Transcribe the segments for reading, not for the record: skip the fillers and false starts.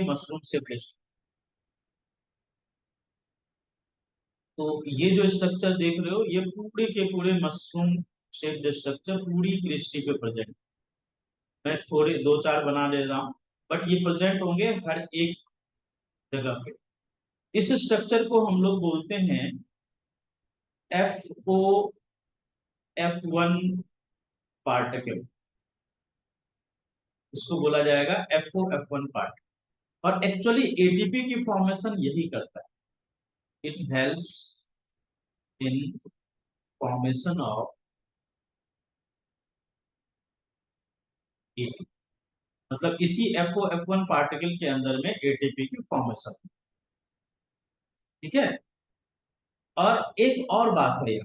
Mushroom shaped. तो ये जो स्ट्रक्चर देख रहे हो, ये पूरे के पूरे मशरूम शेप्ड स्ट्रक्चर पूरी क्रिस्टी पे प्रेजेंट। मैं थोड़े दो चार बना ले रहा हूँ, बट ये प्रेजेंट होंगे हर एक जगह पे। इस स्ट्रक्चर को हम लोग बोलते हैं FOF1 पार्टिकल। इसको बोला जाएगा FOF1 पार्ट। और एक्चुअली एटीपी की फॉर्मेशन यही करता है। It helps in formation of ATP. मतलब इसी FOF1 पार्टिकल के अंदर में एटीपी की फॉर्मेशन। ठीक है। और एक और बात है,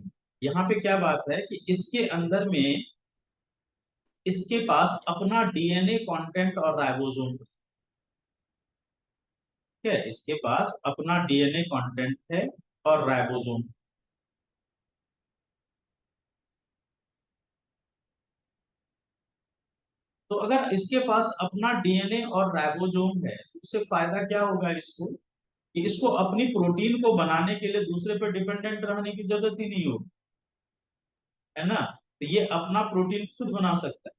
यहाँ पे क्या बात है कि इसके अंदर में इसके पास अपना डीएनए कंटेंट और राइबोसोम। ठीक है, इसके पास अपना डीएनए कंटेंट है और राइबोसोम। तो अगर इसके पास अपना डीएनए और राइबोसोम है तो उससे फायदा क्या होगा इसको, कि इसको अपनी प्रोटीन को बनाने के लिए दूसरे पर डिपेंडेंट रहने की जरूरत ही नहीं होगी, है ना। तो ये अपना प्रोटीन खुद बना सकता है।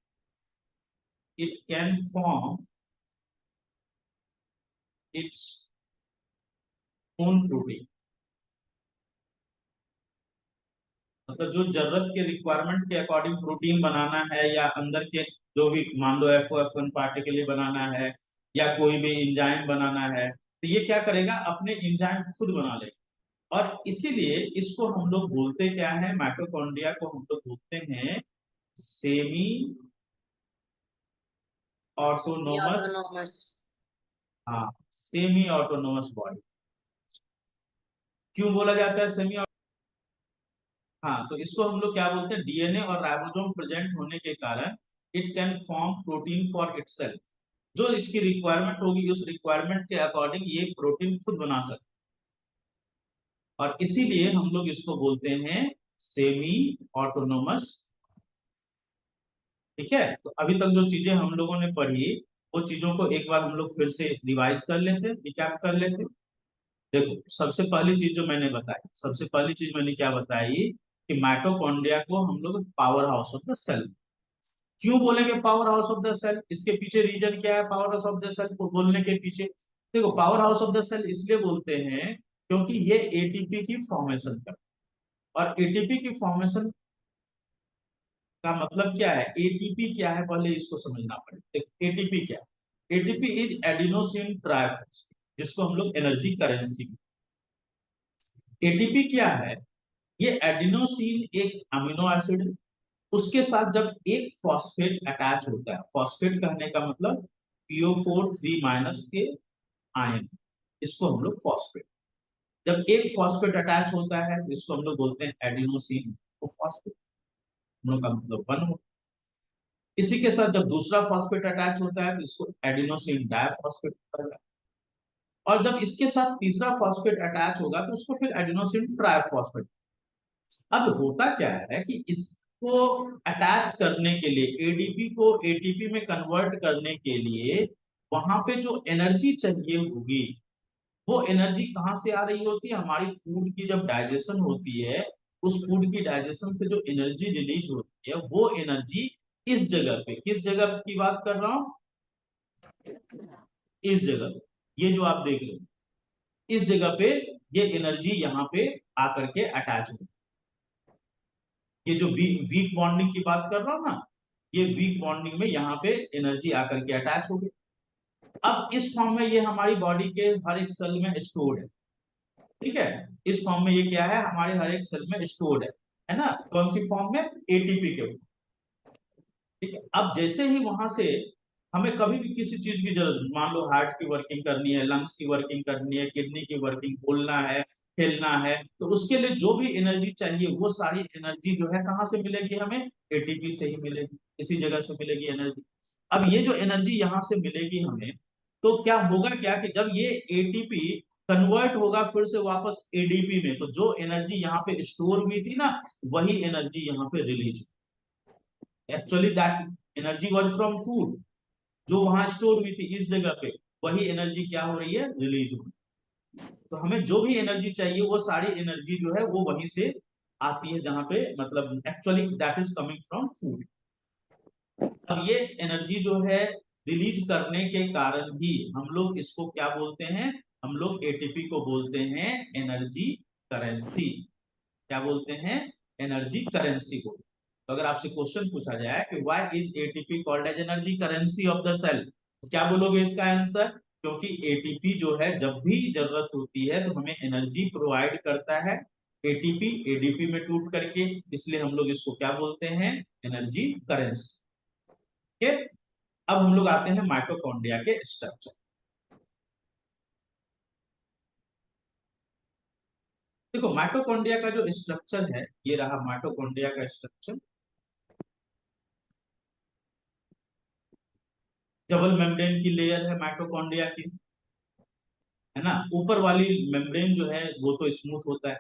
It can form its own protein. मतलब जो जरूरत के रिक्वायरमेंट के अकॉर्डिंग प्रोटीन बनाना है, या अंदर के जो भी मान लो FOF1 पार्टिकल लिए बनाना है, या कोई भी इंजाइम बनाना है, तो ये क्या करेगा, अपने इंजाइम खुद बना लेगा। और इसीलिए इसको हम लोग बोलते क्या है, माइटोकॉन्ड्रिया को हम लोग बोलते हैं सेमी ऑटोनोमस। ऑटोनॉमस। हाँ, सेमी ऑटोनोमस बॉडी। क्यों बोला जाता है सेमी? हाँ, तो इसको हम लोग क्या बोलते हैं, डीएनए और राइबोसोम प्रेजेंट होने के कारण it can form protein for itself. जो इसकी रिक्वायरमेंट होगी उस रिक्वायरमेंट के अकॉर्डिंग ये प्रोटीन खुद बना सकता है। और इसीलिए हम लोग इसको बोलते हैं सेमी ऑटोनोमस। ठीक है। तो अभी तक जो चीजें हम लोगों ने पढ़ी, वो चीजों को एक बार हम लोग फिर से रिवाइज कर लेते, रिकैप कर लेते। देखो, सबसे पहली चीज जो मैंने बताई, सबसे पहली चीज मैंने क्या बताई, कि माइटोकॉन्ड्रिया को हम लोग power house of the cell. क्यों बोलेंगे power house of the cell? इसके पीछे रीजन क्या है power house of the cell को बोलने के पीछे? देखो, power house of the cell इसलिए बोलते हैं क्योंकि ये एटीपी की फॉर्मेशन करता है। और एटीपी की फॉर्मेशन का मतलब क्या है, एटीपी क्या है, पहले इसको समझना पड़ेगा। एटीपी क्या है? एटीपी इज एडिनोसिन ट्राइफॉस्फेट, जिसको हम लोग एनर्जी करेंसी। एटीपी क्या है? ये एडिनोसिन एक अमीनो एसिड है, उसके साथ जब एक फॉस्फेट अटैच होता है, फॉस्फेट कहने का मतलब PO4 3 माइनस के आयन, इसको हम लोग फॉस्फेट। जब एक फॉस्फेट अटैच होता है तो इसको हम लोग बोलते हैं एडिनोसिन फॉस्फेट। हम लोग का मतलब वन हो। इसी के साथ जब दूसरा फॉस्फेट अटैच होता है तो इसको एडिनोसिन डाइफॉस्फेट होता है। और जब इसके साथ तीसरा फॉस्फेट अटैच होगा तो उसको फिर एडिनोसिन ट्राइफॉस्फेट। अब होता क्या है कि इसको अटैच करने के लिए, एडीपी को एटीपी में कन्वर्ट करने के लिए, वहां पे जो एनर्जी चाहिए होगी, वो एनर्जी कहाँ से आ रही होती है? हमारी फूड की जब डाइजेशन होती है, उस फूड की डाइजेशन से जो एनर्जी रिलीज होती है, वो एनर्जी इस जगह पे, किस जगह की बात कर रहा हूँ, इस जगह पे, ये जो आप देख रहे हो, इस जगह पे ये एनर्जी यहाँ पे आकर के अटैच हो। ये जो वीक बॉन्डिंग की बात कर रहा हूँ ना, ये वीक बॉन्डिंग में यहाँ पे एनर्जी आकर के अटैच हो गई। अब इस फॉर्म में ये हमारी बॉडी के हर एक सेल में स्टोर्ड है। ठीक है, इस फॉर्म में ये क्या है, हमारे हर एक सेल में स्टोर्ड है ना। कौन सी फॉर्म में? एटीपी के। ठीक है। अब जैसे ही वहां से हमें कभी भी किसी चीज की जरूरत, मान लो हार्ट की वर्किंग करनी है, लंग्स की वर्किंग करनी है, किडनी की वर्किंग, बोलना है, खेलना है, तो उसके लिए जो भी एनर्जी चाहिए, वो सारी एनर्जी जो है कहाँ से मिलेगी हमें? एटीपी से ही मिलेगी, इसी जगह से मिलेगी एनर्जी। अब ये जो एनर्जी यहाँ से मिलेगी हमें, तो क्या होगा, क्या कि जब ये एटीपी कन्वर्ट होगा फिर से वापस एडीपी में, तो जो एनर्जी यहाँ पे स्टोर हुई थी ना, वही एनर्जी यहाँ पे release. Actually that energy was from food, जो वहां स्टोर हुई थी इस जगह पे, वही एनर्जी क्या हो रही है, रिलीज हो रही है। तो हमें जो भी एनर्जी चाहिए वो सारी एनर्जी जो है वो वहीं से आती है, जहां पे मतलब actually that is coming from food. अब ये एनर्जी जो है रिलीज करने के कारण ही हम लोग इसको क्या बोलते हैं, हम लोग एटीपी को बोलते हैं एनर्जी करेंसी। क्या बोलते हैं, एनर्जी करेंसी को। तो अगर आपसे क्वेश्चन पूछा जाए कि why is ATP called as energy currency of the cell, तो क्या बोलोगे इसका आंसर, क्योंकि एटीपी जो है जब भी जरूरत होती है तो हमें एनर्जी प्रोवाइड करता है, एटीपी एडीपी में टूट करके, इसलिए हम लोग इसको क्या बोलते हैं, एनर्जी करेंसी। ठीक है। अब हम लोग आते हैं माइटोकॉन्ड्रिया के स्ट्रक्चर। देखो माइटोकॉन्ड्रिया का जो स्ट्रक्चर है, ये रहा माइटोकॉन्ड्रिया का स्ट्रक्चर। डबल मेम्ब्रेन की लेयर है माइटोकॉन्ड्रिया की, है ना। ऊपर वाली मेम्ब्रेन जो है वो तो स्मूथ होता है,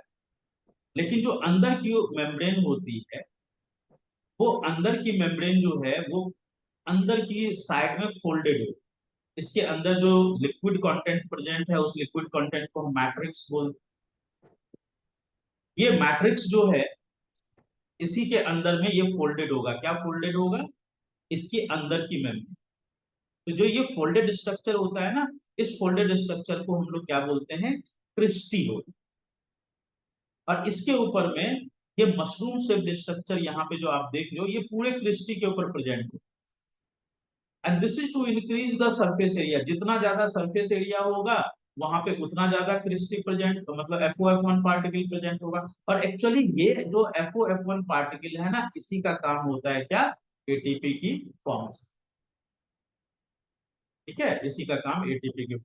लेकिन जो अंदर की मेम्ब्रेन होती है, वो अंदर की मेम्ब्रेन जो है वो अंदर की साइड में फोल्डेड हो। इसके अंदर जो लिक्विड कंटेंट प्रेजेंट है, उस लिक्विड कंटेंट को हम मैट्रिक्स बोलते हैं। ये मैट्रिक्स जो है इसी के अंदर में ये फोल्डेड होगा। क्या फोल्डेड होगा, इसके अंदर की मेम्ब्रेन। तो जो ये फोल्डेड स्ट्रक्चर होता है ना, इस फोल्डेड स्ट्रक्चर को हम लोग क्या बोलते हैं, क्रिस्टी बोलते हैं। और इसके ऊपर में ये मशरूम शेप्ड स्ट्रक्चर यहाँ पे जो आप देख रहे हो, ये पूरे क्रिस्टी के ऊपर प्रेजेंट है। And this is to increase the surface area. जितना ज्यादा सरफेस एरिया होगा वहां पे उतना ज्यादा क्रिस्टी प्रेजेंट, मतलब FOF1 पार्टिकल प्रेजेंट होगा। और एक्चुअली ये जो FOF1 पार्टिकल है ना, इसी का काम होता है क्या, एटीपी की फॉर्म। ठीक है, इसी का काम एटीपी के।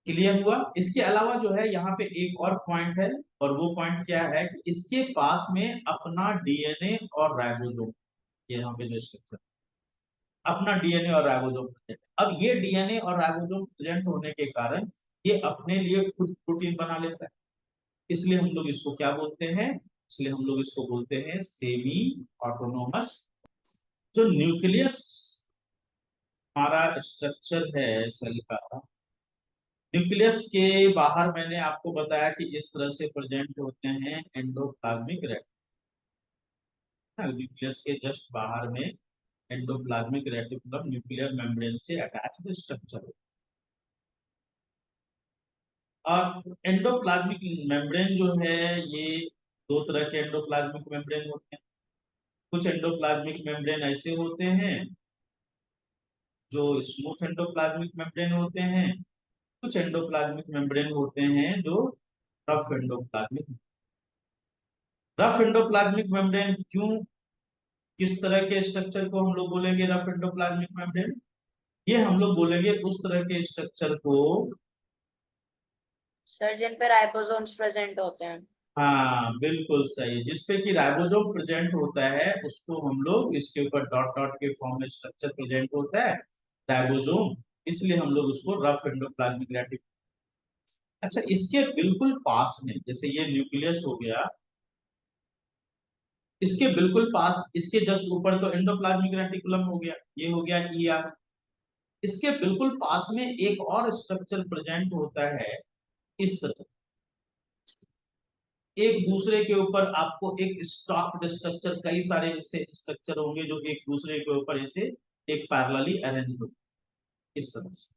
क्लियर हुआ। इसके अलावा जो है यहाँ पे एक और पॉइंट है, और वो पॉइंट क्या है कि इसके पास में अपना डीएनए और राइबोसोम, ये यहाँ पे जो स्ट्रक्चर, अपना डीएनए और राइबोसोम प्रेजेंट। अब ये डीएनए और राइबोसोम प्रेजेंट होने के कारण ये अपने लिए खुद प्रोटीन बना लेता है। इसलिए हम लोग इसको क्या बोलते हैं, इसलिए हम लोग इसको बोलते हैं सेमी ऑटोनोमस। जो न्यूक्लियस हमारा स्ट्रक्चर है सेल का, न्यूक्लियस के बाहर मैंने आपको बताया कि इस तरह से प्रेजेंट होते हैं एंडोप्लाज्मिक रेटिकुलम। न्यूक्लियस के जस्ट बाहर में एंडोप्लाज्मिक रेटिकुलम न्यूक्लियर मेम्ब्रेन से अटैच्ड स्ट्रक्चर। और एंडोप्लाज्मिक मेम्ब्रेन जो है, ये दो तरह के एंडोप्लाज्मिक मेम्ब्रेन होते हैं। कुछ एंडोप्लाज्मिक मेम्ब्रेन ऐसे होते हैं जो स्मूथ एंडोप्लाज्मिक मेम्ब्रेन होते हैं, कुछ एंडोप्लाज्मिक मेम्ब्रेन होते हैं जो rough endoplasmic. Rough endoplasmic membrane क्यों, किस तरह के स्ट्रक्चर को हम लोग बोलेंगे रफ एंडोप्लाज्मिक मेम्ब्रेन, ये हम लोग बोलेंगे उस तरह के स्ट्रक्चर को। सर जिन पे राइबोसोम्स प्रेजेंट होते हैं। हाँ बिल्कुल सही, जिसपे कि राइबोसोम प्रेजेंट होता है उसको हम लोग, इसके ऊपर डॉट डॉट के फॉर्म में स्ट्रक्चर प्रेजेंट होता है राइबोसोम, इसलिए हम लोग उसको रफ एंडोप्लाज्मिक रेटिकुलम। अच्छा, इसके बिल्कुल पास में जैसे ये न्यूक्लियस हो गया, इसके बिल्कुल पास, इसके जस्ट ऊपर तो एंडोप्लाज्मिक रेटिकुलम हो गया, ये हो गया ER। इसके बिल्कुल पास में एक और स्ट्रक्चर प्रेजेंट होता है इस तरह, एक दूसरे के ऊपर आपको एक स्टॉक्ड स्ट्रक्चर, कई सारे ऐसे स्ट्रक्चर होंगे जो एक दूसरे के ऊपर ऐसे एक पैरेलली अरेंज होंगे इस तरह से।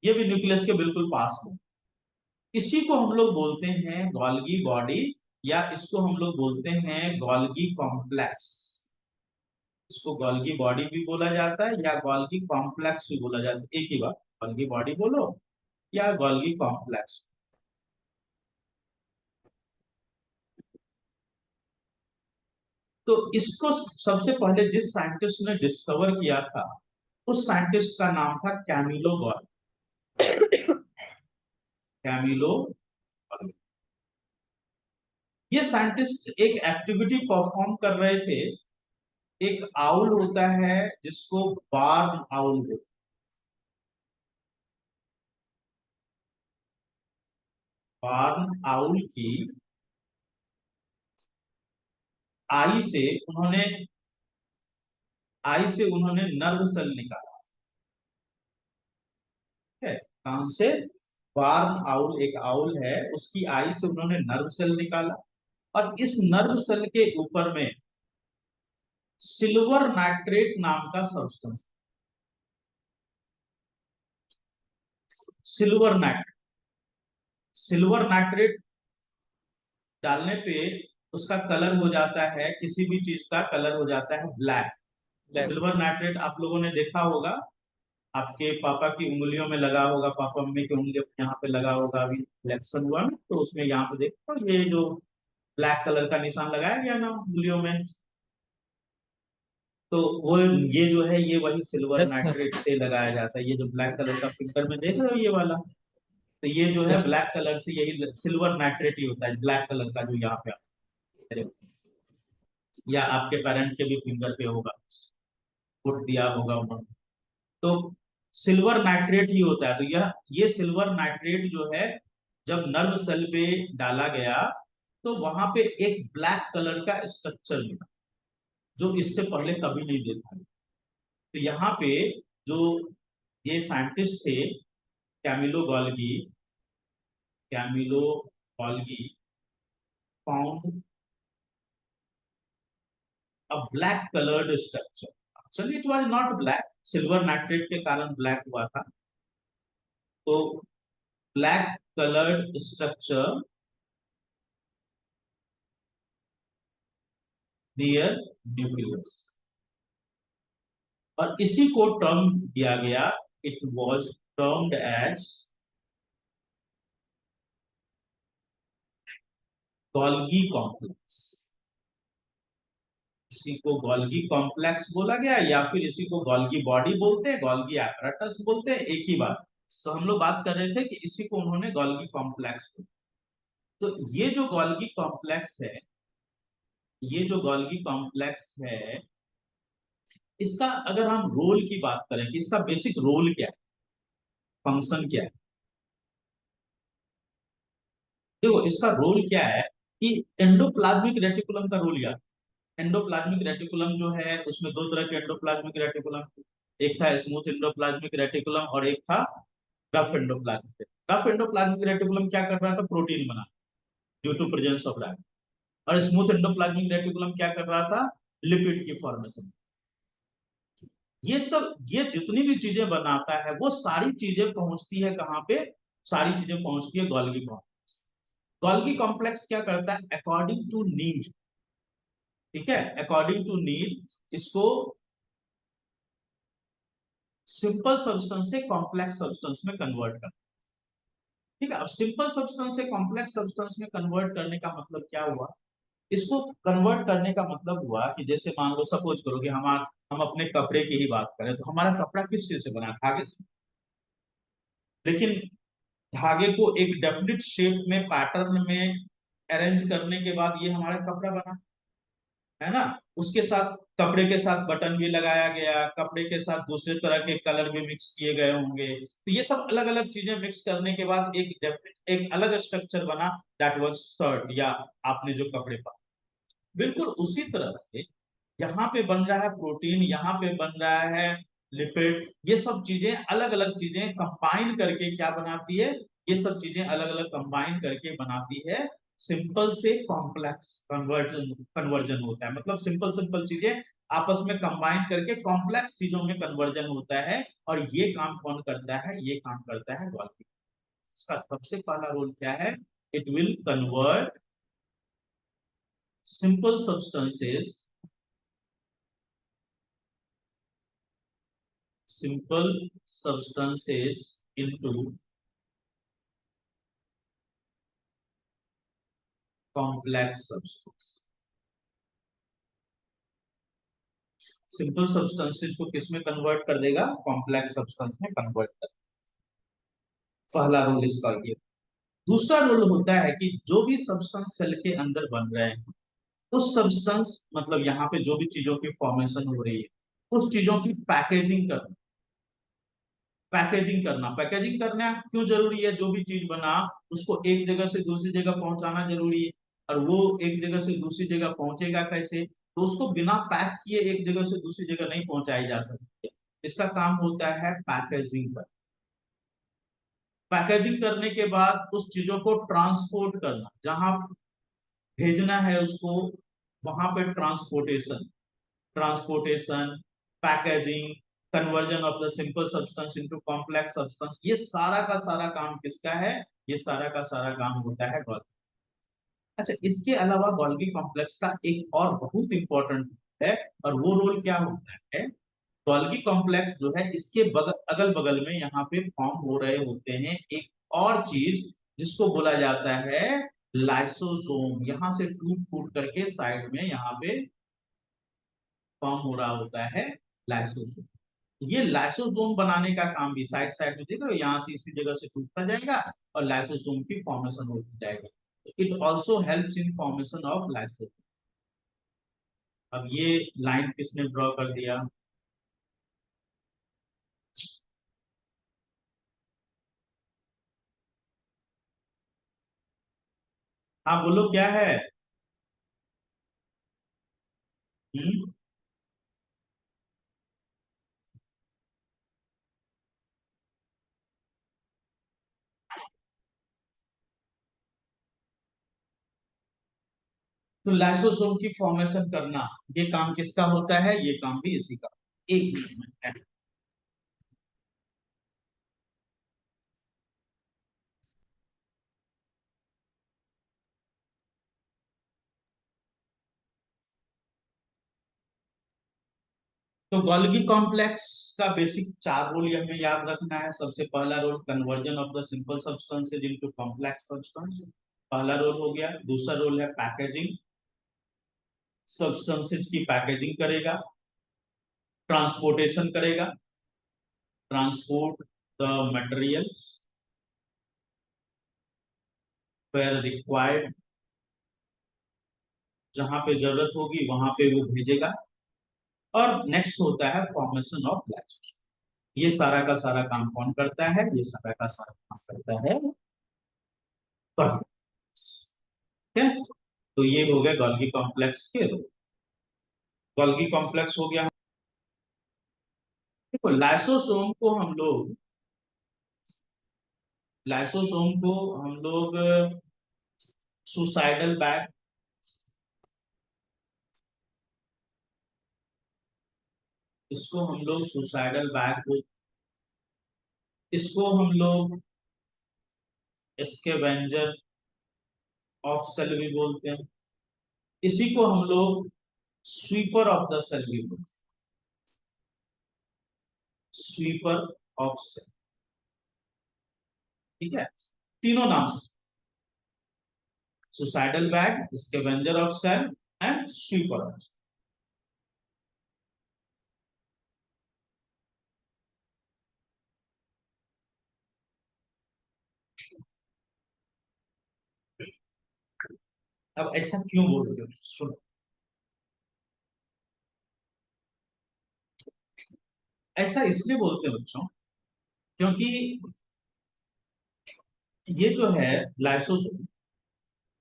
ये भी न्यूक्लियस के बिल्कुल पास में। इसी को हम लोग बोलते हैं गोल्गी बॉडी, या इसको हम लोग बोलते हैं गोल्गी कॉम्प्लेक्स। इसको गोल्गी बॉडी भी बोला जाता है या गोल्गी कॉम्प्लेक्स भी बोला जाता है, एक ही बात, गोल्गी बॉडी बोलो या गोल्गी कॉम्प्लेक्स। तो इसको सबसे पहले जिस साइंटिस्ट ने डिस्कवर किया था, उस साइंटिस्ट का नाम था कैमिलो गोल्गी। Camillo Golgi. ये साइंटिस्ट एक एक्टिविटी परफॉर्म कर रहे थे। एक आउल होता है जिसको बार्न आउल होता है। बार्न आउल की आई से उन्होंने आई से उन्होंने नर्व सेल निकाला है। कहां से? बार्न आउल, एक आउल है, उसकी आई से उन्होंने नर्व सेल निकाला, और इस नर्व सेल के ऊपर में सिल्वर नाइट्रेट नाम का substance, silver nitrate, silver nitrate डालने पे उसका कलर हो जाता है, किसी भी चीज का कलर हो जाता है ब्लैक। सिल्वर नाइट्रेट आप लोगों ने देखा होगा, आपके पापा की उंगलियों में लगा होगा, पापा मम्मी की उंगलियों में यहाँ पे लगा होगा, अभी इलेक्शन हुआ ना तो उसमें यहाँ पे देखो ये जो ब्लैक कलर का निशान लगाया गया ना उंगलियों में, तो वो ये जो है ये वही सिल्वर यस सर। नाइट्रेट से लगाया जाता है। ये जो ब्लैक कलर का फिंगर में देख रहे हो ये वाला, तो ये जो है यस ब्लैक कलर से यही सिल्वर नाइट्रेट ही होता है, ब्लैक कलर का जो यहाँ पे, या आपके पेरेंट के भी फिंगर पे होगा, फुट दिया होगा उन्होंने, तो सिल्वर नाइट्रेट ही होता है। तो ये सिल्वर नाइट्रेट जो है जब नर्व सेल पे डाला गया तो वहां पे एक ब्लैक कलर का स्ट्रक्चर मिला, जो इससे पहले कभी नहीं देखा। तो यहाँ पे जो ये साइंटिस्ट थे, Camillo Golgi, Camillo Golgi found a black coloured structure. Actually it was not black, silver nitrate के कारण ब्लैक हुआ था। तो black coloured structure near nucleus, और इसी को टर्म दिया गया, it was termed as Golgi complex. इसी को गोल्गी कॉम्प्लेक्स बोला गया, या फिर इसी को गोल्गी बॉडी बोलते हैं, गोल्गी apparatus बोलते हैं, एक ही बात। तो हम लोग बात कर रहे थे कि इसी को उन्होंने गोल्गी कॉम्प्लेक्स बोला। तो ये जो गोल्गी कॉम्प्लेक्स है, ये जो गोल्गी कॉम्प्लेक्स है, इसका अगर हम रोल की बात करें कि इसका बेसिक रोल क्या है, फंक्शन क्या है, देखो इसका रोल क्या है कि एंडोप्लाज्मिक रेटिकुलम का रोल यार। एंडोप्लाज्मिक रेटिकुलम जो है उसमें दो तरह के एंडोप्लाज्मिक रेटिकुलम, एक था स्मूथ एंडोप्लाज्मिक रेटिकुलम और एक था rough endoplasmic. Rough endoplasmic reticulum क्या कर रहा था? प्रोटीन बना, due to presence of ribosome. और स्मूथ एंडोप्लाज्मिक रेटिकुलम क्या कर रहा था? लिपिड की फॉर्मेशन। ये सब, ये जितनी भी चीजें बनाता है वो सारी चीजें पहुंचती है कहाँ पे? सारी चीजें पहुंचती है गोल्गी कॉम्प्लेक्स। गोल्गी कॉम्प्लेक्स क्या करता है? अकॉर्डिंग टू नीड, ठीक है, अकॉर्डिंग टू नीड इसको सिंपल सब्सटेंस से कॉम्प्लेक्स सब्सटेंस में कन्वर्ट करता है। ठीक है, अब सिंपल सब्सटेंस से कॉम्प्लेक्स सब्सटेंस में कन्वर्ट करने का मतलब क्या हुआ? इसको कन्वर्ट करने का मतलब हुआ कि जैसे मान लो, सपोज करो कि हम अपने कपड़े की ही बात करें, तो हमारा कपड़ा किस चीज से बना? धागे से। लेकिन धागे को एक डेफिनेट शेप में, पैटर्न में अरेंज करने के बाद ये हमारा कपड़ा बना, है ना। उसके साथ, कपड़े के साथ बटन भी लगाया गया, कपड़े के साथ दूसरे तरह के कलर भी मिक्स किए गए होंगे, तो ये सब अलग अलग चीजें मिक्स करने के बाद एक अलग स्ट्रक्चर बना, दैट वाज शर्ट, या आपने जो कपड़े पहने। बिल्कुल उसी तरह से यहाँ पे बन रहा है प्रोटीन, यहाँ पे बन रहा है लिपिड, ये सब चीजें अलग अलग चीजें कंबाइन करके क्या बनाती है? ये सब चीजें अलग अलग कंबाइन करके बनाती है, सिंपल से कॉम्प्लेक्स कन्वर्जन, कन्वर्जन होता है। मतलब सिंपल सिंपल चीजें आपस में कंबाइन करके कॉम्प्लेक्स चीजों में कन्वर्जन होता है, और ये काम कौन करता है? ये काम करता है गोल्गी। इसका सबसे पहला रोल क्या है? It will convert simple substances, simple substances into complex substance। Simple substances को किस में कन्वर्ट कर देगा? कॉम्प्लेक्स सब्सटेंस में कन्वर्ट कर। पहला रोल इसका ये। दूसरा रोल होता है कि जो भी सब्सटेंस सेल के अंदर बन रहे हैं, उस सब्सटेंस, मतलब यहाँ पे जो भी चीजों की फॉर्मेशन हो रही है, उस चीजों की पैकेजिंग करना। पैकेजिंग करना क्यों जरूरी है? जो भी चीज बना उसको एक जगह से दूसरी जगह पहुंचाना जरूरी है, और वो एक जगह से दूसरी जगह पहुंचेगा कैसे? तो उसको बिना पैक किए एक जगह से दूसरी जगह नहीं पहुंचाई जा सकती। इसका काम होता है पैकेजिंग का। पैकेजिंग करने के बाद उस चीजों को ट्रांसपोर्ट करना, जहां भेजना है उसको, वहां पे transportation, transportation, packaging, conversion of the simple substance into complex substance, ये सारा का सारा काम किसका है? ये सारा का सारा काम होता है गोल्गी। अच्छा, इसके अलावा गोल्गी कॉम्प्लेक्स का एक और बहुत इंपॉर्टेंट है, और वो रोल क्या होता है? गोल्गी कॉम्प्लेक्स जो है, इसके अगल बगल में यहाँ पे फॉर्म हो रहे होते हैं एक और चीज, जिसको बोला जाता है लाइसोसोम। यहाँ से टूट फूट करके साइड में यहाँ पे फॉर्म हो रहा होता है लाइसोसोम। ये लाइसोसोम बनाने का काम भी साइड साइड में देख रहे हो, यहाँ से इसी जगह से टूटता जाएगा और लाइसोसोम की फॉर्मेशन होती जाएगी। It also helps in formation of lysosome. अब ये लाइन किसने ड्रॉ कर दिया? हाँ बोलो, क्या है? हम्म। तो लाइसोसोम की फॉर्मेशन करना, ये काम किसका होता है? ये काम भी इसी का। एक मिनट में है। तो गोल्गी कॉम्प्लेक्स का बेसिक चार रोल ये हमें याद रखना है। सबसे पहला role conversion of the simple substances into complex substance, पहला रोल हो गया। दूसरा रोल है पैकेजिंग, सब्सटेंसेज की पैकेजिंग करेगा। ट्रांसपोर्टेशन करेगा, transport the materials where required, जहां पे जरूरत होगी वहां पे वो भेजेगा। और नेक्स्ट होता है फॉर्मेशन ऑफ ग्लाइकोजन। ये सारा का सारा काम कौन करता है? ये सारा का सारा काम करता है कॉम्प्लेक्स। ठीक है, तो ये हो गया गोल्गी कॉम्प्लेक्स के रोल। गोल्गी कॉम्प्लेक्स हो गया। देखो लाइसोसोम को हम लोग सुसाइडल बैग, इसको हम लोग सुसाइडल बैग, इसको हम लोग स्कैवेंजर ऑफ सेल भी बोलते हैं। इसी को हम लोग स्वीपर ऑफ द सेल भी बोलते हैं। स्वीपर ऑफ सेल, ठीक है, तीनों नाम से, suicidal bag, scavenger of cell and sweeper of. अब ऐसा क्यों बोलते हो? सुनो, ऐसा इसलिए बोलते हैं बच्चों, क्योंकि ये जो है लाइसोसोम,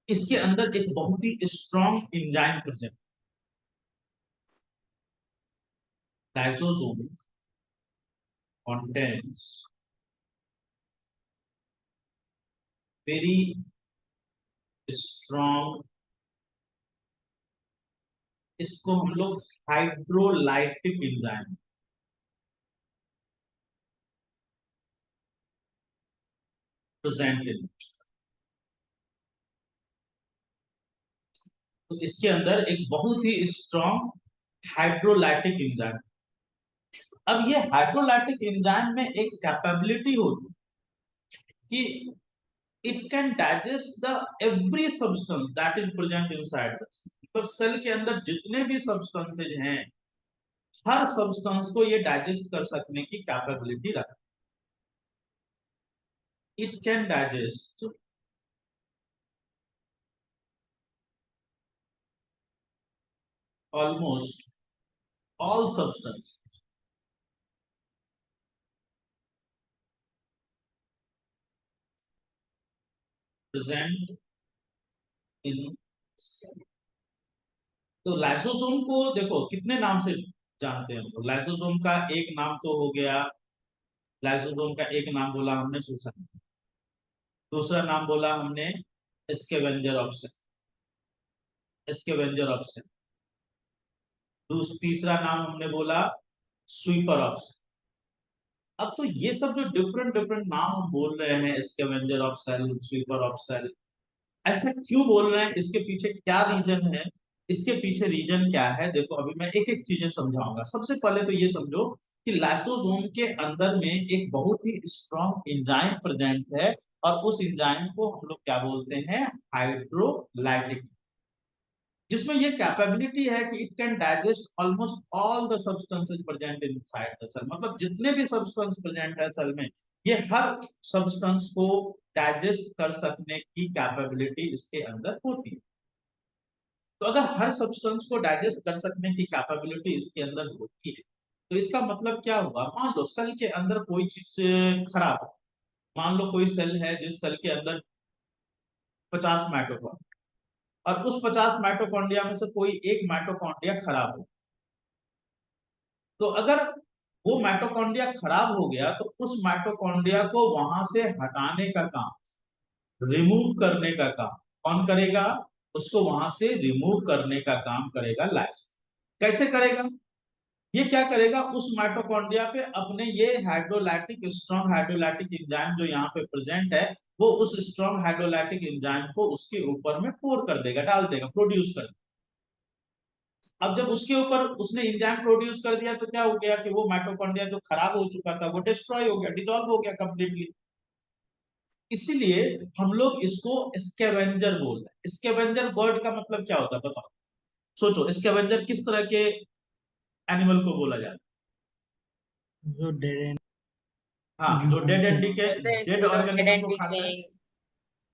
इसके अंदर एक बहुत ही strong enzyme present. Lysosome contains very strong, इसको हम लोग हाइड्रोलाइटिक एंजाइम प्रेजेंट इन। तो इसके अंदर एक बहुत ही स्ट्रॉन्ग हाइड्रोलाइटिक एंजाइम। अब ये हाइड्रोलाइटिक एंजाइम में एक कैपेबिलिटी होती है कि it can digest the every substance that is present inside the cell। तो सेल के अंदर जितने भी सब्सटेंसेज हैं, हर सब्सटेंस को ये डाइजेस्ट कर सकने की कैपेबिलिटी रखता है। It can digest almost all substance present in cell। तो लाइसोसोम को देखो कितने नाम से जानते हैं हम लोग। लाइसोसोम का एक नाम तो हो गया, लाइसोसोम का एक नाम बोला हमने सुसन, दूसरा नाम बोला हमने scavenger of cell, scavenger of cell, तीसरा नाम हमने बोला स्वीपर ऑफ सेल। अब तो ये सब जो डिफरेंट डिफरेंट नाम हम बोल रहे हैं, scavenger of cell, sweeper of cell, ऐसा क्यों बोल रहे हैं, इसके पीछे क्या रीजन है, इसके पीछे रीजन क्या है, देखो अभी मैं एक एक चीजें समझाऊंगा। सबसे पहले तो ये समझो कि लाइसोसोम के अंदर में एक बहुत ही स्ट्रॉन्ग एंजाइम प्रेजेंट है, और उस एंजाइम को हम लोग क्या बोलते हैं, हाइड्रोलाइटिक, जिसमें ये कैपेबिलिटी है कि it can digest almost all the substances present inside the cell. मतलब जितने भी सब्सटेंस प्रेजेंट है सेल में, ये हर सब्सटेंस को डाइजेस्ट कर सकने की कैपेबिलिटी इसके अंदर होती है। तो अगर हर सब्सटेंस को डाइजेस्ट कर सकने की कैपेबिलिटी इसके अंदर होती है, तो इसका मतलब क्या हुआ, मान लो सेल के अंदर कोई चीज खराब है, मान लो कोई सेल है जिस सेल के अंदर 50 माइटोकॉन्ड्रिया, और उस 50 माइटोकॉन्ड्रिया में से कोई एक माइटोकॉन्ड्रिया खराब हो, तो अगर वो माइटोकॉन्ड्रिया खराब हो गया तो उस माइटोकॉन्ड्रिया को वहां से हटाने का काम, रिमूव करने का काम कौन करेगा, उसको वहां से रिमूव करने का काम करेगा लाइसोसोम। कैसे करेगा, ये क्या करेगा, उस माइटोकॉन्ड्रिया पे अपने ये हाइड्रोलाइटिक, स्ट्रॉन्ग हाइड्रोलाइटिक एंजाइम जो यहाँ पे प्रेजेंट है, वो उस स्ट्रॉन्ग हाइड्रोलाइटिक एंजाइम को उसके ऊपर में पोर कर देगा, डाल देगा, प्रोड्यूस कर देगा। अब जब उसके ऊपर उसने एंजाइम प्रोड्यूस कर दिया तो क्या हो गया कि वो माइटोकॉन्ड्रिया जो खराब हो चुका था वो डिस्ट्रॉय हो गया, डिसॉल्व हो गया कंप्लीटली। इसीलिए हम लोग इसको स्कैवेंजर बोल रहे हैं। स्कैवेंजर वर्ड का मतलब क्या होता है बताओ, सोचो स्कैवेंजर किस तरह के एनिमल को बोला जाता जो डेड है। हाँ, जो डेड एंड एंडी के, डेड डेड ऑर्गेनिज्म एंड को खाता है, डिकेइंग।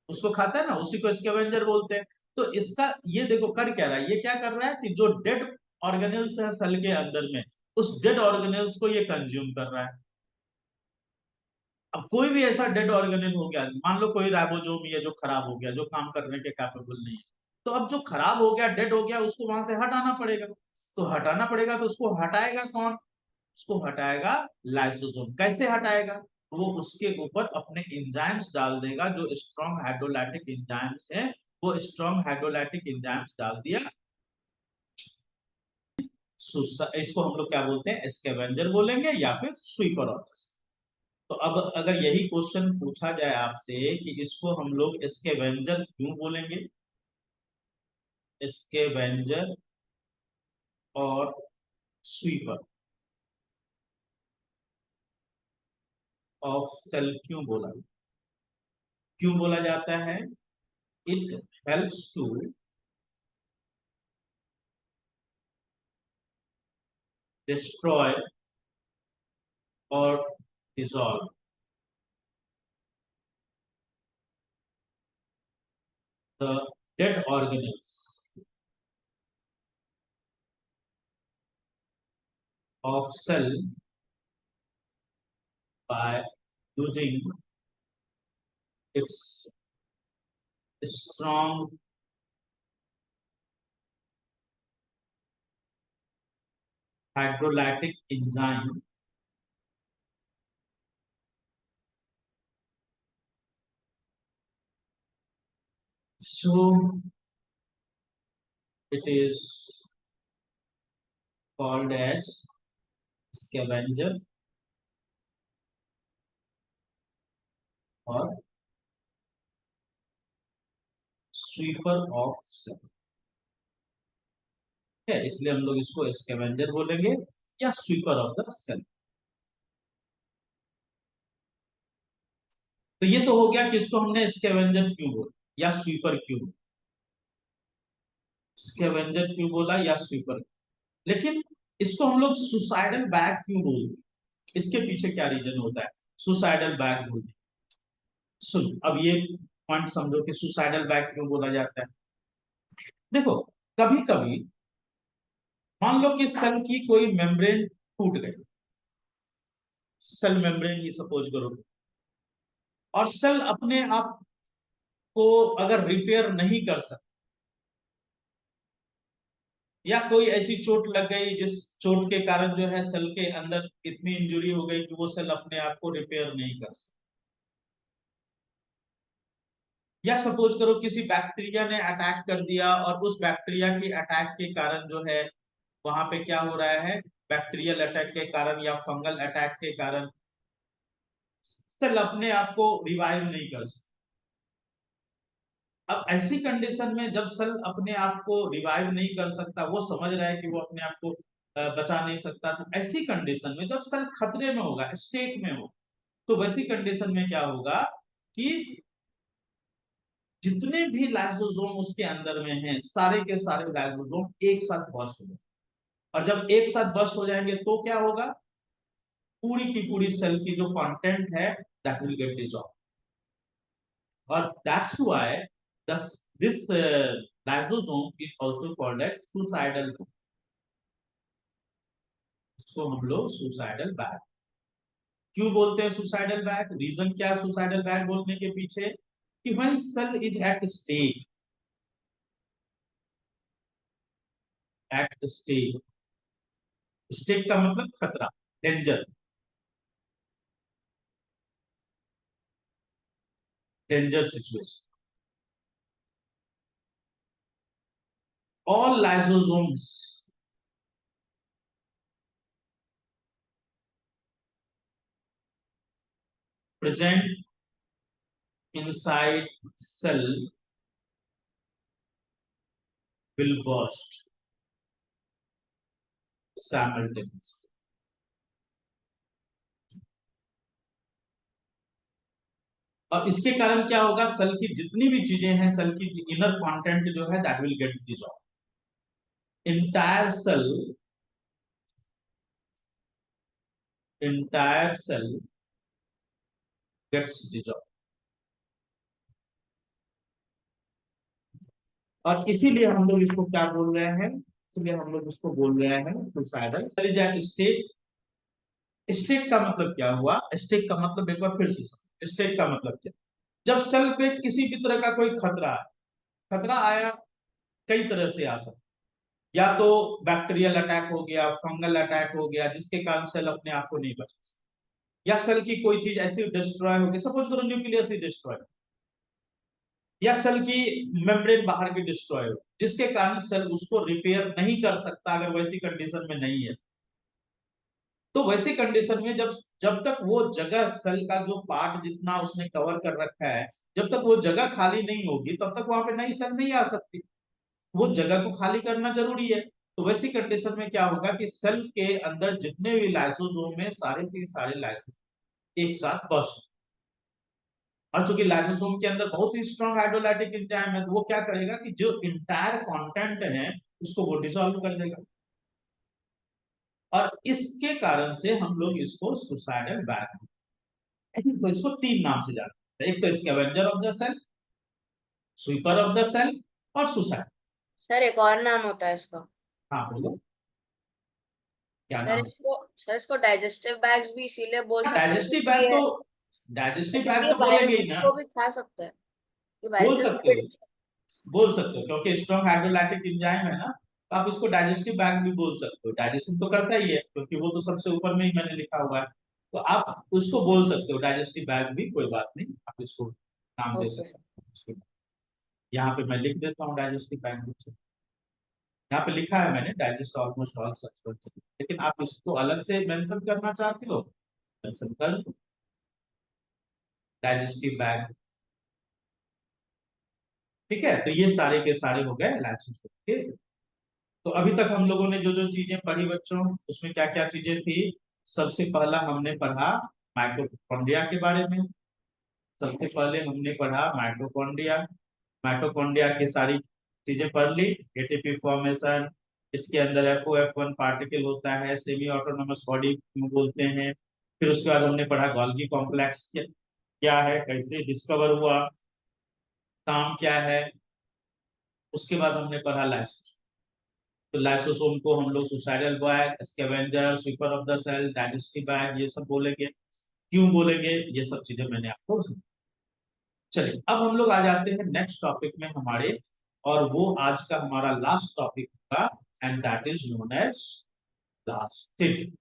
उसको खाता है ना, उसी को स्कैवेंजर बोलते हैं। तो इसका ये देखो कर क्या रहा है, ये क्या कर रहा है कि जो डेड ऑर्गेनिल्स है सेल के अंदर में, उस डेड ऑर्गेनिल्स को ये कंज्यूम कर रहा है। अब कोई भी ऐसा डेड ऑर्गेनिल हो गया, मान लो कोई राइबोसोम ये जो खराब हो गया, जो काम करने के कैपेबल नहीं है, तो अब जो खराब हो गया, डेड हो गया, उसको वहां से हटाना पड़ेगा। तो हटाना पड़ेगा तो उसको हटाएगा कौन, उसको हटाएगा लाइसोसोम। कैसे हटाएगा, वो उसके ऊपर अपने एंजाइम्स डाल देगा, जो स्ट्रॉन्ग हाइड्रोलाइटिक एंजाइम्स हैं, वो स्ट्रॉन्ग हाइड्रोलाइटिक एंजाइम्स डाल दिया। इसको हम लोग क्या बोलते हैं, स्कैवेंजर बोलेंगे या फिर स्वीपर ऑफ। तो अब अगर यही क्वेश्चन पूछा जाए आपसे कि इसको हम लोग स्कैवेंजर क्यों बोलेंगे, स्कैवेंजर और स्वीपर ऑफ सेल क्यों बोला जाता है, it helps to destroy or dissolve the dead organelles of cell by using its strong hydrolytic enzyme, so it is called as scavenger or sweeper of cell है, इसलिए हम लोग इसको स्कैवेंजर बोलेंगे या स्वीपर ऑफ द सेल। तो ये तो हो गया कि इसको हमने स्कैवेंजर क्यों बोला या स्वीपर क्यों बोला, स्कैवेंजर क्यों बोला या स्वीपर। लेकिन इसको हम लोग सुसाइडल बैग क्यों बोलते, इसके पीछे क्या रीजन होता है, सुसाइडल बैग बोलते। सुन अब ये पॉइंट समझो कि सुसाइडल बैग क्यों बोला जाता है। देखो कभी कभी मान लो कि सेल की कोई मेम्ब्रेन टूट गई, सेल मेम्ब्रेन ही सपोज करो, और सेल अपने आप को अगर रिपेयर नहीं कर सकता, या कोई ऐसी चोट लग गई जिस चोट के कारण जो है सेल के अंदर इतनी इंजरी हो गई कि वो सेल अपने आप को रिपेयर नहीं कर सकता। या सपोज करो किसी बैक्टीरिया ने अटैक कर दिया और उस बैक्टीरिया की अटैक के कारण जो है वहां पे क्या हो रहा है, बैक्टीरियल अटैक के कारण या फंगल अटैक के कारण सेल अपने आप को रिवाइव नहीं कर सकता। अब ऐसी कंडीशन में जब सेल अपने आप को रिवाइव नहीं कर सकता, वो समझ रहा है कि वो अपने आप को बचा नहीं सकता, तो ऐसी कंडीशन में जब सेल खतरे में होगा, स्टेट में हो, तो वैसी कंडीशन में क्या होगा कि जितने भी लाइसोसोम उसके अंदर में हैं, सारे के सारे लाइसोसोम एक साथ बर्स्ट हो जाएंगे। और जब एक साथ बर्स्ट हो जाएंगे तो क्या होगा, पूरी की पूरी सेल की जो कंटेंट है दैट विल गेट डिसॉल्व। और that's why this lysosome is also called as suicidal. इसको हम लोग सुसाइडल बैग क्यों बोलते हैं, सुसाइडल बैग? रीजन क्या है सुसाइडल बैग बोलने के पीछे? कि when cell is at state, state का मतलब खतरा, danger, danger situation, all lysosomes present inside cell will burst simultaneously. और इसके कारण क्या होगा, सेल की जितनी भी चीजें हैं, सेल की इनर कंटेंट जो है that will get dissolve. entire cell gets dissolved। और इसीलिए हम लोग इसको क्या बोल रहे हैं, इसलिए हम लोग इसको बोल रहे हैं suicidal. Cell is at state. State का मतलब क्या हुआ, स्टेट का मतलब एक बार फिर से, स्टेट का मतलब क्या, जब सेल पे किसी भी तरह का कोई खतरा है, खतरा आया कई तरह से आ सकता, या तो बैक्टीरियल अटैक हो गया, फंगल अटैक हो गया जिसके कारण सेल अपने आप को नहीं बचा सकता, या सेल की कोई चीज ऐसी डिस्ट्रॉय हो गई, सपोज करो न्यूक्लियस ही डिस्ट्रॉय, या सेल की मेम्ब्रेन बाहर की डिस्ट्रॉय हो जिसके कारण सेल उसको रिपेयर नहीं कर सकता, अगर वैसी कंडीशन में नहीं है, तो वैसी कंडीशन में जब जब तक वो जगह, सेल का जो पार्ट जितना उसने कवर कर रखा है, जब तक वो जगह खाली नहीं होगी तब तक वहां पे नई सेल नहीं आ सकती, वो जगह को खाली करना जरूरी है। तो वैसी कंडीशन में क्या होगा कि सेल के अंदर जितने भी लाइसोसोम है, सारे के सारे लाइसोसोम एक साथ बर्स्ट, और चूंकि लाइसोसोम के अंदर बहुत ही स्ट्रॉन्ग हाइड्रोलाइटिक एंजाइम है, तो वो क्या करेगा कि जो इंटायर कंटेंट है उसको वो डिसॉल्व कर देगा। और इसके कारण से हम लोग इसको सुसाइडल बैग, तो इसको तीन नाम से जानते हैं, एक तो scavenger of the cell, sweeper of the cell, और सुसाइड। सर एक और नाम होता है इसका। हाँ बोलो, क्या सर नाम? इसको डाइजेस्टिव बैग्स भी इसीलिए बोल सकते हैं डाइजेस्टिव बैग क्योंकि तो, ये डाइजेस्टिव बैग क्योंकि तो बोलेंगे ही वायरसेस ना, को भी खा सकते हैं, ये बोल वायरसेस सकते हो, बोल सकते हो, क्योंकि स्ट्रॉन्ग हाइड्रोलाइटिक एंजाइम है ना, तो आप इसको डाइजेस्टिव बैग भी बोल सकते हो, डाइजेशन तो करता ही है क्योंकि वो तो सबसे ऊपर में ही मैंने लिखा हुआ है, तो आप उसको बोल सकते हो डाइजेस्टिव बैग भी, कोई बात नहीं, आप इसको नाम दे ओके सर। सकते हो। यहाँ पे मैं लिख देता हूँ डाइजेस्टिव बैग, यहाँ पे लिखा है मैंने डाइजेस्ट ऑलमोस्ट ऑल सब्सटेंसेस, लेकिन आप इसको अलग से मेंशन करना चाहते हो, मेंशन कर डाइजेस्टिव बैग। ठीक है, तो ये सारे के सारे हो गए लाइसेंस के। तो अभी तक हम लोगों ने जो जो चीजें पढ़ी बच्चों, उसमें क्या क्या चीजें थी? सबसे पहला हमने पढ़ा माइटोकॉन्ड्रिया के बारे में, सबसे पहले हमने पढ़ा माइटोकॉन्ड्रिया, माइटोकॉन्ड्रिया की सारी चीजें पढ़ ली, एटीपी फॉर्मेशन, इसके अंदर FOF1 पार्टिकल होता है, सेमी ऑटोनोमस बॉडी क्यों बोलते हैं, फिर उसके बाद हमने पढ़ा गोल्गी कॉम्प्लेक्स क्या है, कैसे डिस्कवर हुआ, काम क्या है, उसके बाद हमने पढ़ा लाइसोसोम। तो लाइसोसोम को हम लोग suicidal bag, scavenger, sweeper of the cell, digestive bag ये सब बोलेंगे, क्यों बोलेंगे, ये सब चीजें मैंने आपको समझाई। चलिए अब हम लोग आ जाते हैं नेक्स्ट टॉपिक में हमारे, और वो आज का हमारा लास्ट टॉपिक होगा and that is known as plastid.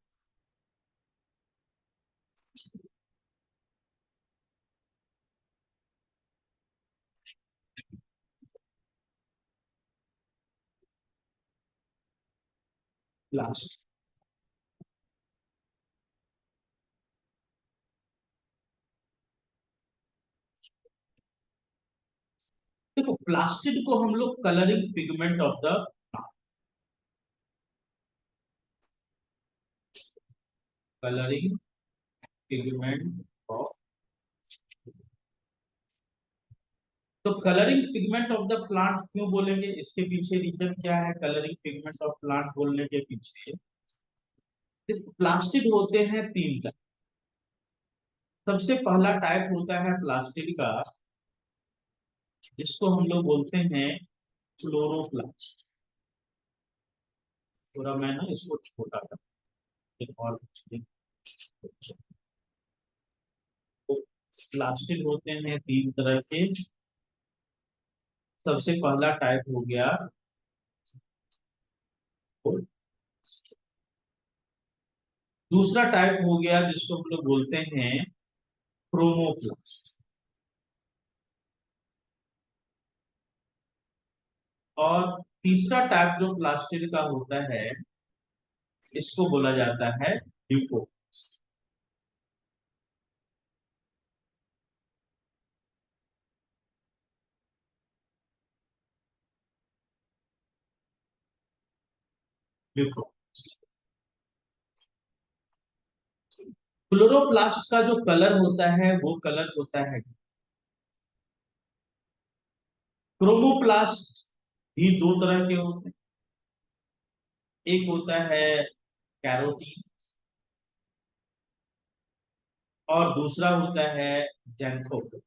Plast. देखो प्लास्टिड को हम लोग colouring pigment of the colouring pigment of, तो colouring pigment of the plant क्यों बोलेंगे, इसके पीछे रीजन क्या है कलरिंग पिगमेंट ऑफ प्लांट बोलने के पीछे? प्लास्टिड होते हैं तीन का। सबसे पहला टाइप होता है प्लास्टिड का जिसको हम लोग बोलते हैं क्लोरोप्लास्ट। थोड़ा मैं ना इसको छोटा कर और तो प्लास्टिड होते हैं तीन तरह के। सबसे पहला टाइप हो गया, दूसरा टाइप हो गया जिसको हम लोग बोलते हैं क्रोमोप्लास्ट, और तीसरा टाइप जो प्लास्टिड का होता है इसको बोला जाता है ल्यूकोप्लास्ट। ल्यूकोप्लास्ट। क्लोरोप्लास्ट का जो कलर होता है वो कलर होता है, क्रोमोप्लास्ट भी दो तरह के होते हैं, एक होता है कैरोटीन और दूसरा होता है जेंथोफिल।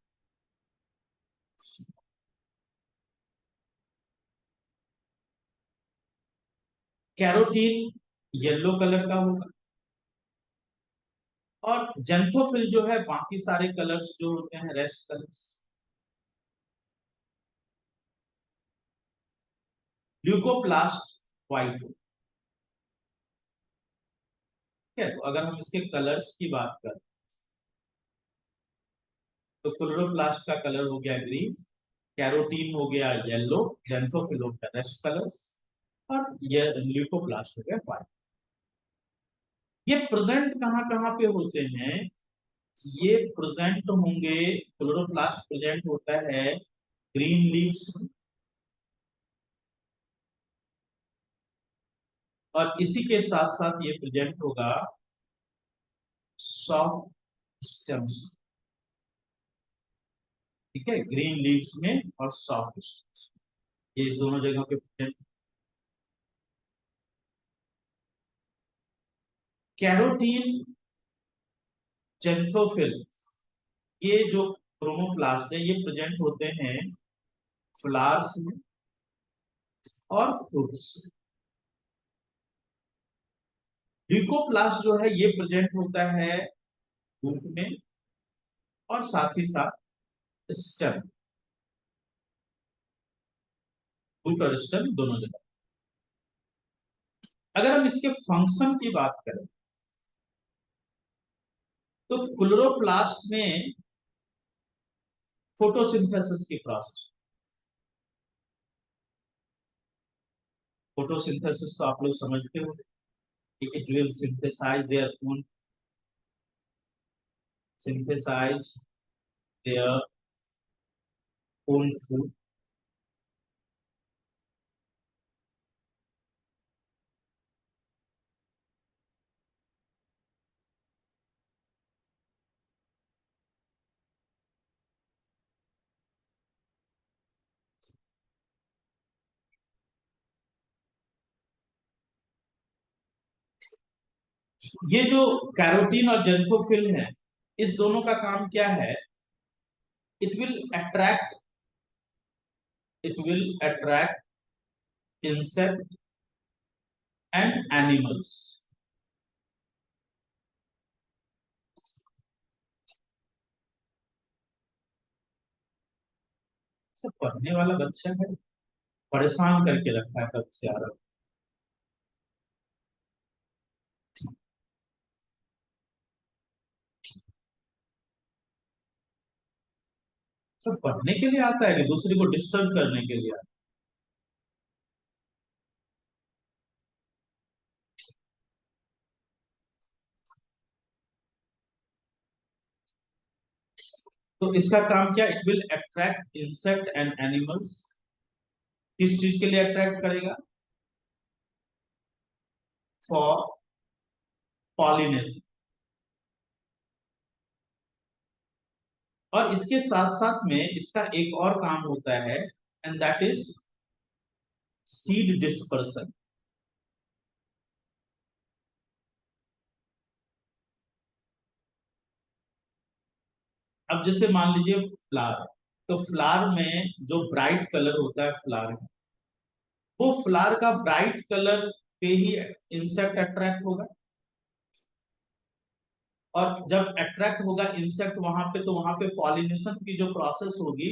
कैरोटीन येलो कलर का होगा और जेंथोफिल जो है बाकी सारे कलर्स जो होते हैं रेस्ट कलर्स। ल्यूकोप्लास्ट व्हाइट, ठीक है। तो अगर हम इसके कलर्स की बात करें तो क्लोरोप्लास्ट का कलर हो गया ग्रीन, कैरोटीन हो गया येलो, जेंथोफिल हो गया रेस्ट कलर्स और ये ल्यूकोप्लास्ट हो गया व्हाइट। ये प्रेजेंट कहाँ कहाँ पे होते हैं? ये प्रेजेंट होंगे, क्लोरोप्लास्ट प्रेजेंट होता है ग्रीन लीव्स में, और इसी के साथ साथ ये प्रेजेंट होगा सॉफ्ट स्टेम्स, ठीक है, ग्रीन लीव्स में और सॉफ्ट स्टेम्स, ये इस दोनों जगह पे प्रेजेंट। कैरोटीन, जेंथोफिल, ये जो क्रोमोप्लास्ट है ये प्रेजेंट होते हैं फ्लावर्स में और फ्रूट्स। ल्यूकोप्लास्ट जो है ये प्रेजेंट होता है रूट में और साथ ही साथ स्टेम, रूट और स्टेम दोनों जगह। अगर हम इसके फंक्शन की बात करें तो क्लोरोप्लास्ट में फोटोसिंथेसिस की प्रोसेस, फोटोसिंथेसिस तो आप लोग समझते हो, it will synthesize their own, synthesize their own food। ये जो कैरोटीन और जेंथोफिल है इस दोनों का काम क्या है? It will attract, it will attract insect and animals. सब पढ़ने वाला बच्चा है, परेशान करके रखा है कब से आ रहा। सब पढ़ने के लिए आता है कि दूसरे को डिस्टर्ब करने के लिए आता है? तो इसका काम क्या, it will attract insect and animals. किस चीज के लिए अट्रैक्ट करेगा? For pollination. और इसके साथ साथ में इसका एक और काम होता है, and that is seed dispersion. अब जैसे मान लीजिए फ्लावर, तो फ्लावर में जो ब्राइट कलर होता है फ्लावर, वो फ्लावर का ब्राइट कलर पे ही इंसेक्ट अट्रैक्ट होगा। और जब अट्रैक्ट होगा इंसेक्ट वहां पे, तो वहां पे पॉलिनेशन की जो प्रोसेस होगी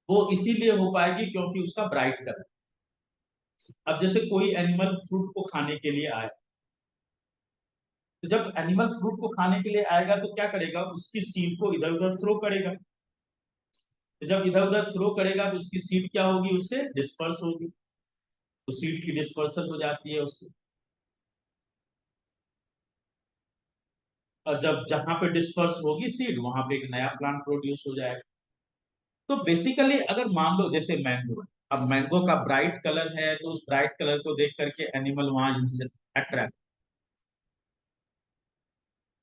वो इसीलिए हो पाएगी क्योंकि उसका ब्राइट कलर। अब जैसे कोई एनिमल फ्रूट को खाने के लिए आए, तो जब एनिमल फ्रूट को खाने के लिए आएगा तो क्या करेगा, उसकी सीड को इधर उधर थ्रो करेगा। तो जब इधर उधर थ्रो करेगा तो उसकी सीड क्या होगी, उससे डिस्पर्स होगी। तो सीड की डिस्पर्सन हो जाती है उससे। और जब जहां पे डिस्पर्स होगी सीड, वहां पे एक नया प्लांट प्रोड्यूस हो जाएगा। तो बेसिकली अगर मान लो जैसे मैंगो है, अब मैंगो का ब्राइट कलर है, तो उस ब्राइट कलर को देख करके एनिमल वहां अट्रैक्ट।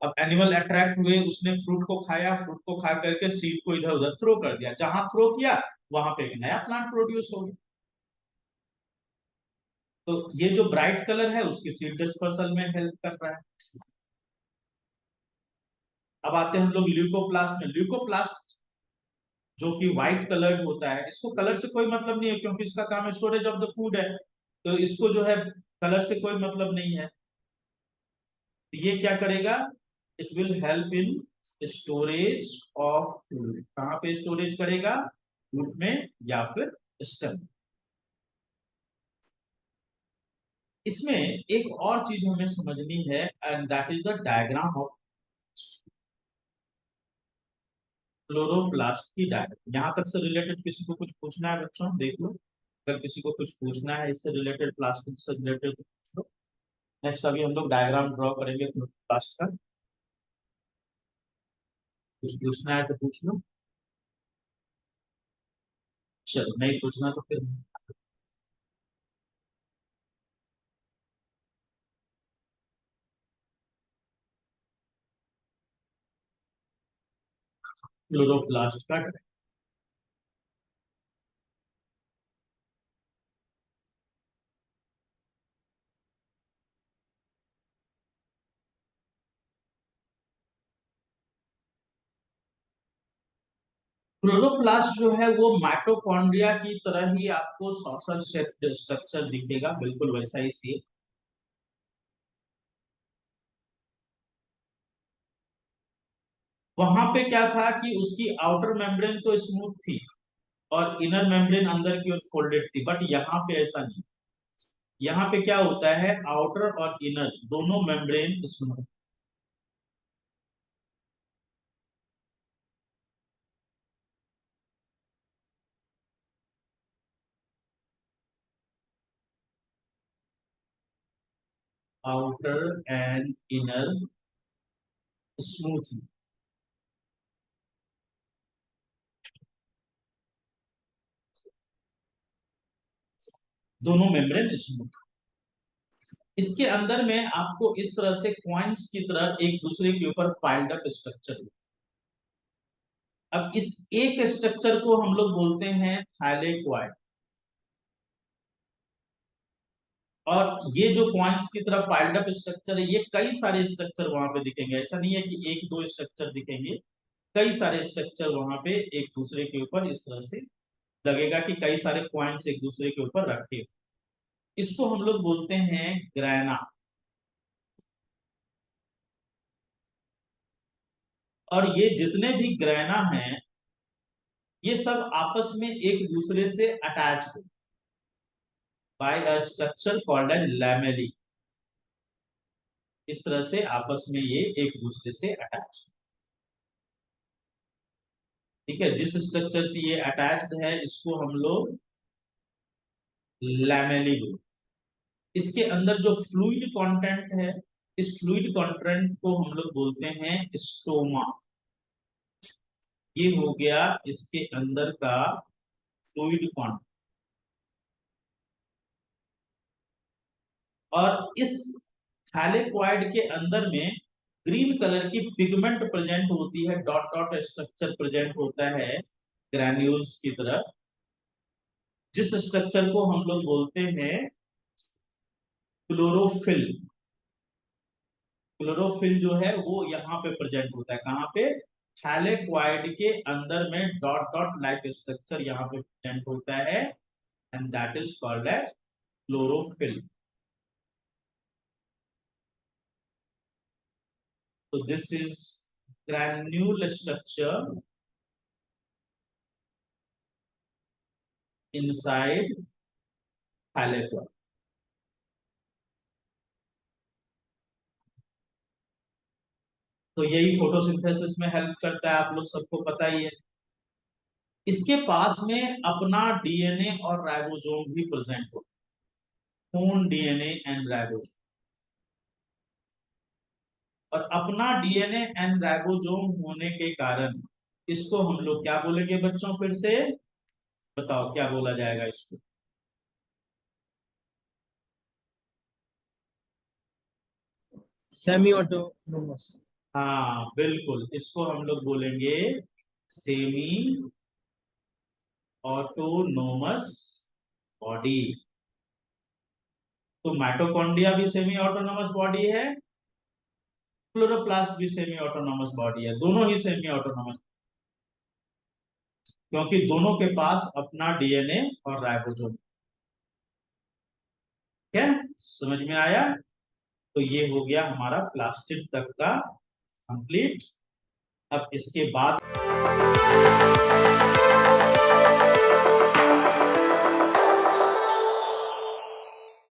अब एनिमल अट्रैक्ट हुए, उसने फ्रूट को खाया, फ्रूट को खा करके सीड को इधर उधर थ्रो कर दिया, जहां थ्रो किया वहां पे एक नया प्लांट प्रोड्यूस हो गया। तो ये जो ब्राइट कलर है उसकी सीड डिस्पर्सल में हेल्प कर रहा है। अब आते हैं हम लोग ल्यूकोप्लास्ट में। ल्यूकोप्लास्ट जो कि व्हाइट कलर्ड होता है, इसको कलर से कोई मतलब नहीं है क्योंकि इसका काम स्टोरेज ऑफ द फूड है। तो इसको जो है कलर से कोई मतलब नहीं है। तो ये क्या करेगा, it will help in storage of food. कहाँ पे स्टोरेज करेगा, फूड में या फिर स्टम। इसमें एक और चीज हमें समझनी है, and that is the diagram of chloroplast की डायग्राम। यहां तक से रिलेटेड किसी को कुछ पूछना है बच्चों, देख लो। अगर किसी को कुछ पूछना है इससे रिलेटेड, प्लास्टिक से रिलेटेड, तो पूछ लो। नेक्स्ट अभी हम लोग डायग्राम ड्रॉ करेंगे क्लोरोप्लास्ट का। कुछ पूछना है तो पूछ लो। चलो नहीं पूछना तो फिर क्लोरोप्लास्ट का डायग्राम। क्लोरोप्लास्ट जो है वो माइटोकॉन्ड्रिया की तरह ही आपको सॉसर शेप स्ट्रक्चर दिखेगा, बिल्कुल वैसा ही सेम। वहां पे क्या था कि उसकी आउटर मेम्ब्रेन तो स्मूथ थी और इनर मेम्ब्रेन अंदर की ओर फोल्डेड थी, बट यहाँ पे ऐसा नहीं। यहाँ पे क्या होता है, आउटर और इनर दोनों membrane smooth. Outer and inner smooth, दोनों मेम्ब्रेन स्मूथ। इसके अंदर में आपको इस तरह से क्वाइंस की तरह एक दूसरे के ऊपर पाइल्ड अप स्ट्रक्चर। अब इस एक स्ट्रक्चर को हम लोग बोलते हैं थाइलेक्वाइड। और ये जो क्वाइंस की तरह पाइल्ड अप स्ट्रक्चर है, ये कई सारे स्ट्रक्चर वहां पे दिखेंगे। ऐसा नहीं है कि एक दो स्ट्रक्चर दिखेंगे, कई सारे स्ट्रक्चर वहां पे एक दूसरे के ऊपर इस तरह से लगेगा कि कई सारे क्वाइंस एक दूसरे के ऊपर रखे। इसको हम लोग बोलते हैं ग्रैना। और ये जितने भी ग्रैना हैं, ये सब आपस में एक दूसरे से अटैच हो by a structure called as lamellae. इस तरह से आपस में ये एक दूसरे से अटैच। ठीक है, जिस स्ट्रक्चर से ये अटैच्ड है इसको हम लोग लैमेली बोलते। इसके अंदर जो फ्लूइड कंटेंट है, इस फ्लूइड कंटेंट को हम लोग बोलते हैं स्टोमा। ये हो गया इसके अंदर का फ्लूइड कंटेंट। और इस थैलेक्वाइड के अंदर में ग्रीन कलर की पिगमेंट प्रेजेंट होती है, डॉट डॉट स्ट्रक्चर प्रेजेंट होता है ग्रैन्यूल्स की तरह, जिस स्ट्रक्चर को हम लोग बोलते हैं क्लोरोफिल। क्लोरोफिल जो है वो यहाँ पे प्रेजेंट होता है, कहाँ पे? थैलेक्वाइड के अंदर में डॉट डॉट लाइक स्ट्रक्चर यहाँ पे प्रेजेंट होता है, and that is called as chlorophyll. So this is granule structure inside thylakoid. तो यही फोटोसिंथेसिस में हेल्प करता है, आप लोग सबको पता ही है। इसके पास में अपना डीएनए और राइबोसोम भी प्रेजेंट होता है, ओन डीएनए एंड राइबोसोम। और अपना डीएनए एंड राइबोसोम होने के कारण इसको हम लोग क्या बोलेंगे बच्चों? फिर से बताओ क्या बोला जाएगा इसको? Semi autonomous. हाँ बिल्कुल, इसको हम लोग बोलेंगे सेमी ऑटोनोमस बॉडी। तो माइटोकॉन्ड्रिया भी सेमी ऑटोनोमस बॉडी है, क्लोरोप्लास्ट भी सेमी ऑटोनोमस बॉडी है, दोनों ही सेमी ऑटोनोमस, क्योंकि दोनों के पास अपना डीएनए और राइबोसोम। क्या समझ में आया? तो ये हो गया हमारा प्लास्टिड तक का कंप्लीट। अब इसके बाद